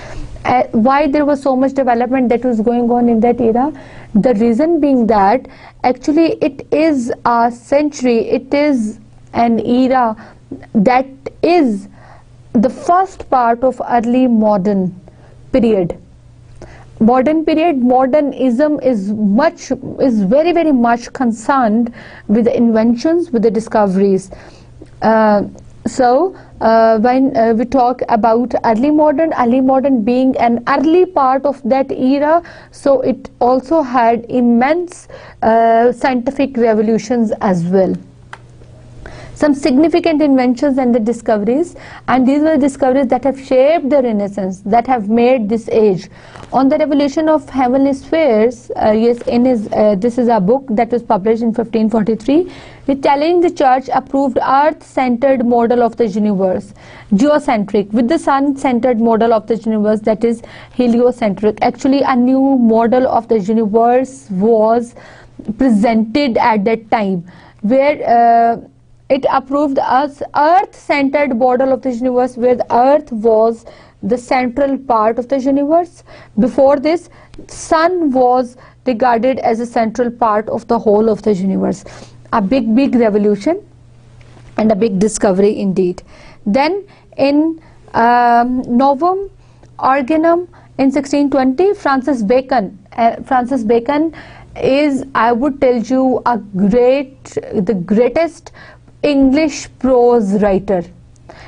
Why there was so much development that was going on in that era? The reason being that actually it is a century, it is an era that is the first part of early modern period. Modernism is very much concerned with the inventions, with the discoveries. When we talk about early modern being an early part of that era, so it also had immense scientific revolutions as well. Some significant inventions and the discoveries, and these were discoveries that have shaped the Renaissance, that have made this age. On the Revolution of Heavenly Spheres, this is a book that was published in 1543. He challenged the church-approved earth-centered model of the universe, geocentric, with the sun-centered model of the universe, that is heliocentric. Actually, a new model of the universe presented at that time, where it approved as earth-centered model of the universe, where the earth was the central part of the universe. Before this, sun was regarded as a central part of the whole of the universe. A big revolution and a big discovery indeed. Then in Novum Organum in 1620, Francis Bacon is, I would tell you, the greatest English prose writer.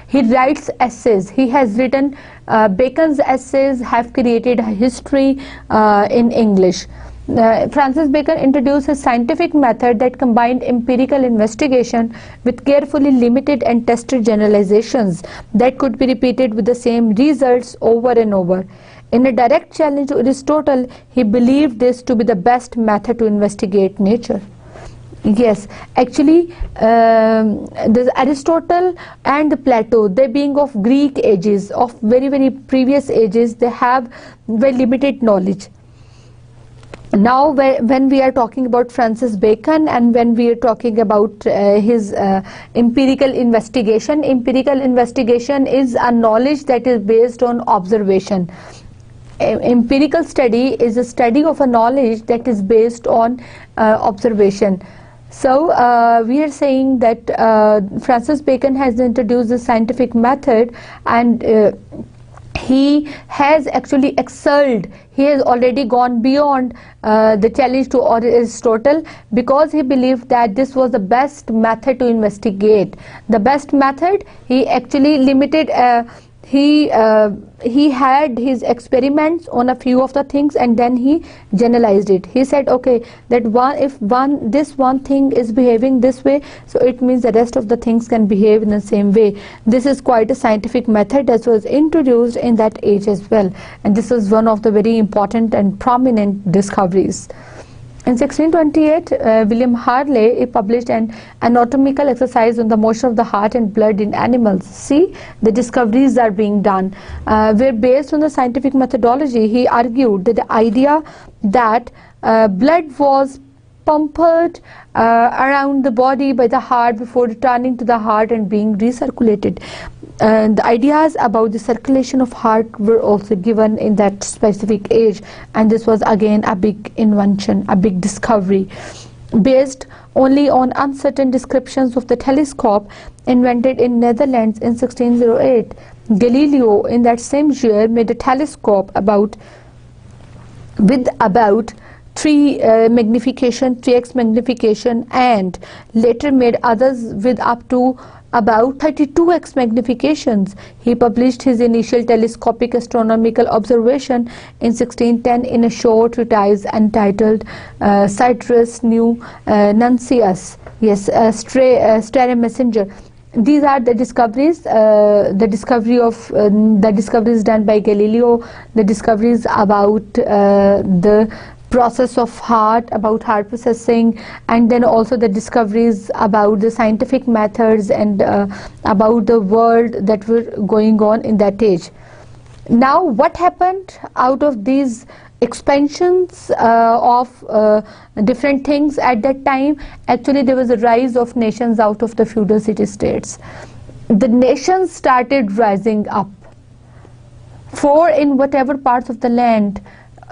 He writes essays. He has written, Bacon's essays have created a history in English. Francis Bacon introduced a scientific method that combined empirical investigation with carefully limited and tested generalizations that could be repeated with the same results over and over. In a direct challenge to Aristotle, he believed this to be the best method to investigate nature. Yes, actually, there's Aristotle and Plato, they being of Greek ages, of very previous ages, they have very limited knowledge. Now, when we are talking about Francis Bacon and when we are talking about his empirical investigation is a knowledge that is based on observation. Empirical study is a study of a knowledge that is based on observation. So we are saying that Francis Bacon has introduced the scientific method, and he has actually excelled. He has already gone beyond the challenge to Aristotle, because he believed that this was the best method to investigate. The best method, he actually limited, he had his experiments on a few of the things, and then he generalized it. He said, okay, that if this one thing is behaving this way, so it means the rest of the things can behave in the same way. This is quite a scientific method that was introduced in that age as well, and this is one of the very important and prominent discoveries. In 1628, William Harley published an anatomical exercise on the motion of the heart and blood in animals. See, the discoveries are being done. Where based on the scientific methodology, he argued that the idea that blood was pumped around the body by the heart before returning to the heart and being recirculated. The ideas about the circulation of heart were also given in that specific age, and this was again a big invention, a big discovery. Based only on uncertain descriptions of the telescope invented in Netherlands in 1608, Galileo in that same year made a telescope with about 3x magnification, and later made others with up to about 32x magnifications. He published his initial telescopic astronomical observation in 1610 in a short treatise entitled Citrus Nuncius, yes, Stray Messenger. These are the discoveries, the discoveries done by Galileo, the discoveries about the process of heart, about heart processing, and then also the discoveries about the scientific methods and about the world that were going on in that age. Now, what happened out of these expansions of different things at that time? Actually, there was a rise of nations out of the feudal city-states. The nations started rising up, for in whatever parts of the land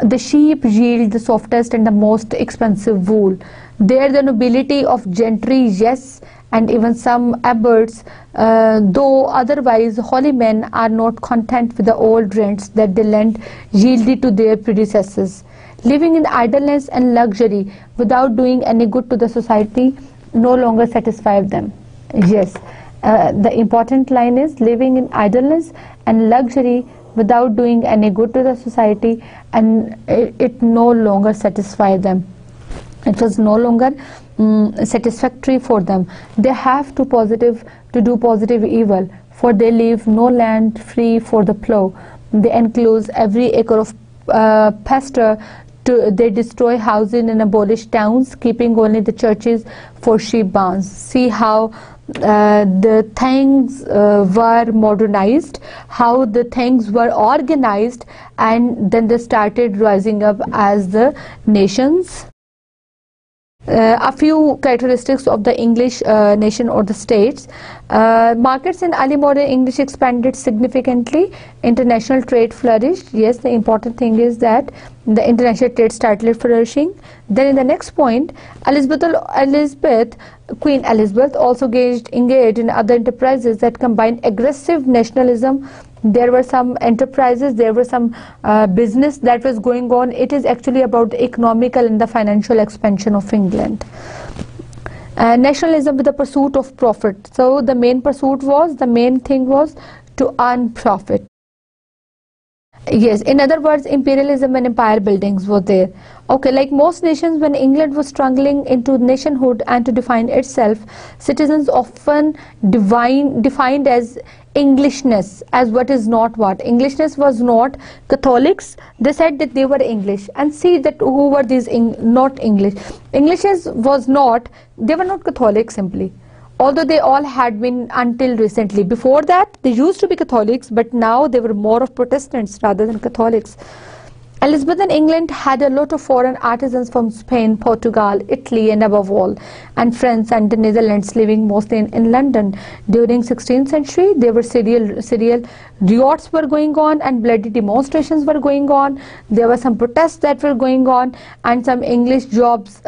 the sheep yield the softest and the most expensive wool. There the nobility of gentry, yes, and even some abbots, though otherwise holy men, are not content with the old rents that the land yielded to their predecessors. Living in idleness and luxury without doing any good to the society no longer satisfied them. Yes, the important line is living in idleness and luxury without doing any good to the society, and it no longer satisfied them. It was no longer satisfactory for them. They have to do positive evil, for they leave no land free for the plough. They enclose every acre of pasture. They destroy houses and abolish towns, keeping only the churches for sheep barns. See how the things were modernized, how the things were organized, and then they started rising up as the nations. A few characteristics of the English nation or the states. Markets in early modern English expanded significantly. International trade flourished. Yes, the important thing is that the international trade started flourishing. Then in the next point, Queen Elizabeth also engaged in other enterprises that combined aggressive nationalism. There were some enterprises, there were some business that was going on. It is actually about the economical and the financial expansion of England. Nationalism with the pursuit of profit. So the main thing was to earn profit. Yes, in other words, imperialism and empire buildings were there. Okay, like most nations, when England was struggling into nationhood and to define itself, citizens often defined as Englishness as what is not what. Englishness was not Catholics. They said that they were English, and see that who were these not English. Englishness was not, they were not Catholics simply. Although they all had been until recently. Before that, they used to be Catholics, but now they were more of Protestants rather than Catholics. Elizabethan England had a lot of foreign artisans from Spain, Portugal, Italy, and above all, and France and the Netherlands, living mostly in London. During 16th century, there were serial riots were going on and bloody demonstrations were going on. There were some protests that were going on, and some English jobs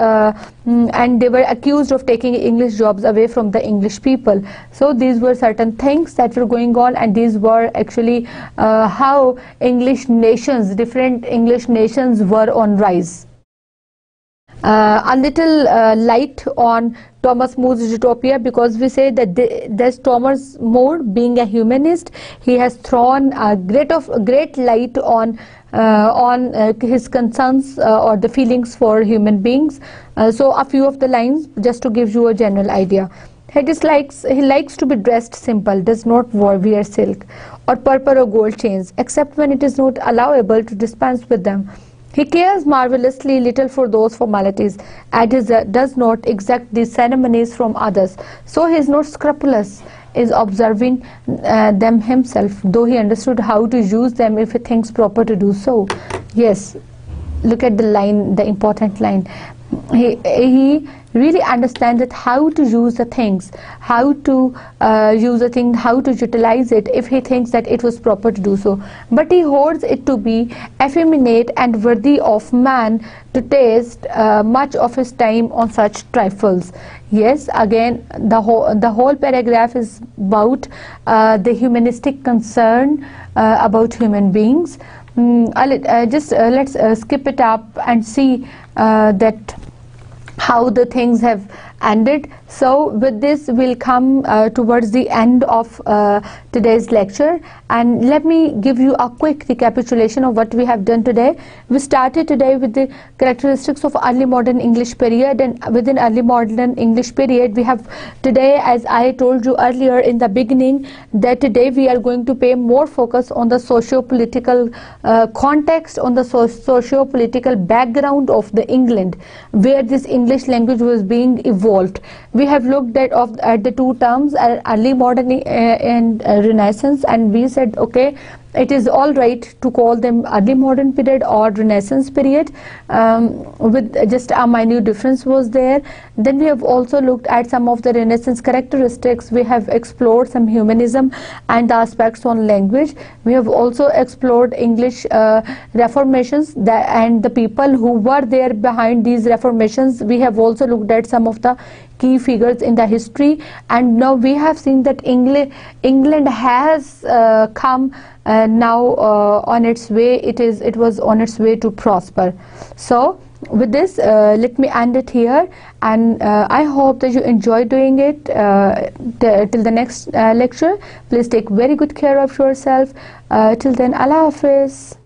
and they were accused of taking English jobs away from the English people. So these were certain things that were going on, and these were actually how English nations, different English nations, were on rise. A little light on Thomas More's Utopia, because we say that there's Thomas More, being a humanist, he has thrown a great light on his concerns or the feelings for human beings. So a few of the lines just to give you a general idea. He likes to be dressed simple, does not wear silk or purple or gold chains, except when it is not allowable to dispense with them. He cares marvelously little for those formalities, and does not exact these ceremonies from others. So he is not scrupulous in observing them himself, though he understood how to use them if he thinks proper to do so. Yes, look at the line, the important line. He really understands that how to use the things, how to use a thing, how to utilize it if he thinks that it was proper to do so. But he holds it to be effeminate and worthy of man to taste much of his time on such trifles. Yes, again, the whole paragraph is about the humanistic concern about human beings. Let's skip it up and see that how the things have ended. So with this we'll come towards the end of today's lecture, and let me give you a quick recapitulation of what we have done today. We started today with the characteristics of early modern English period, and within early modern English period we have today, as I told you earlier in the beginning, that today we are going to pay more focus on the socio-political context, on the socio-political background of the England where this English language was being evolved. We have looked at the two terms, early modern and Renaissance, and we said okay, it is all right to call them early modern period or Renaissance period, with just a minute difference was there. Then we have also looked at some of the Renaissance characteristics. We have explored some humanism and the aspects on language. We have also explored English reformations and the people who were there behind these reformations. We have also looked at some of the key figures in the history, and now we have seen that England has come now on its way. It was on its way to prosper. So with this, let me end it here, and I hope that you enjoy doing it. Till the next lecture, please take very good care of yourself. Till then, Allah Hafiz.